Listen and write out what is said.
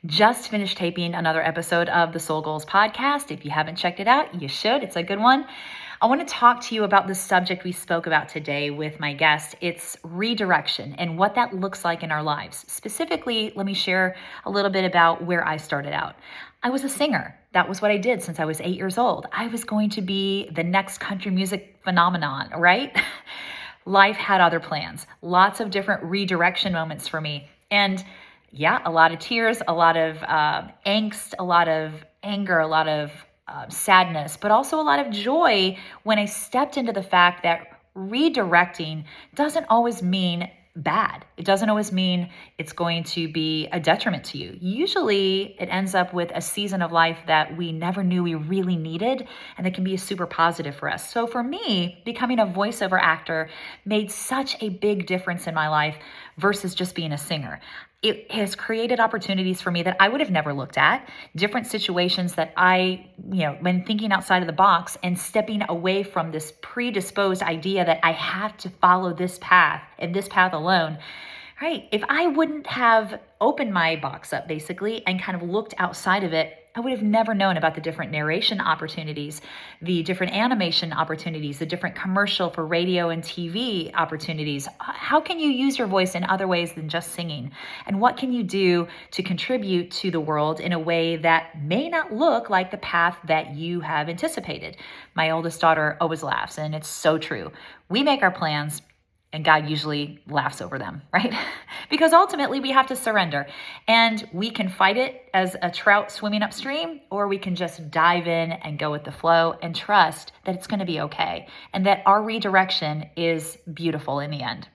Just finished taping another episode of the Soul Goals podcast. If you haven't checked it out, you should. It's a good one. I want to talk to you about the subject we spoke about today with my guest. It's redirection and what that looks like in our lives. Specifically, let me share a little bit about where I started out. I was a singer. That was what I did since I was 8 years old. I was going to be the next country music phenomenon, right? Life had other plans, lots of different redirection moments for me. And yeah, a lot of tears, a lot of angst, a lot of anger, a lot of sadness, but also a lot of joy when I stepped into the fact that redirecting doesn't always mean bad. It doesn't always mean it's going to be a detriment to you. Usually it ends up with a season of life that we never knew we really needed, and that can be super positive for us. So for me, becoming a voiceover actor made such a big difference in my life versus just being a singer. It has created opportunities for me that I would have never looked at, different situations that when thinking outside of the box and stepping away from this predisposed idea that I have to follow this path and this path alone, right? If I wouldn't have opened my box up basically and kind of looked outside of it, I would have never known about the different narration opportunities, the different animation opportunities, the different commercial for radio and TV opportunities. How can you use your voice in other ways than just singing? And what can you do to contribute to the world in a way that may not look like the path that you have anticipated? My oldest daughter always laughs, and it's so true. We make our plans, and God usually laughs over them, right? Because ultimately we have to surrender, and we can fight it as a trout swimming upstream, or we can just dive in and go with the flow and trust that it's going to be okay and that our redirection is beautiful in the end.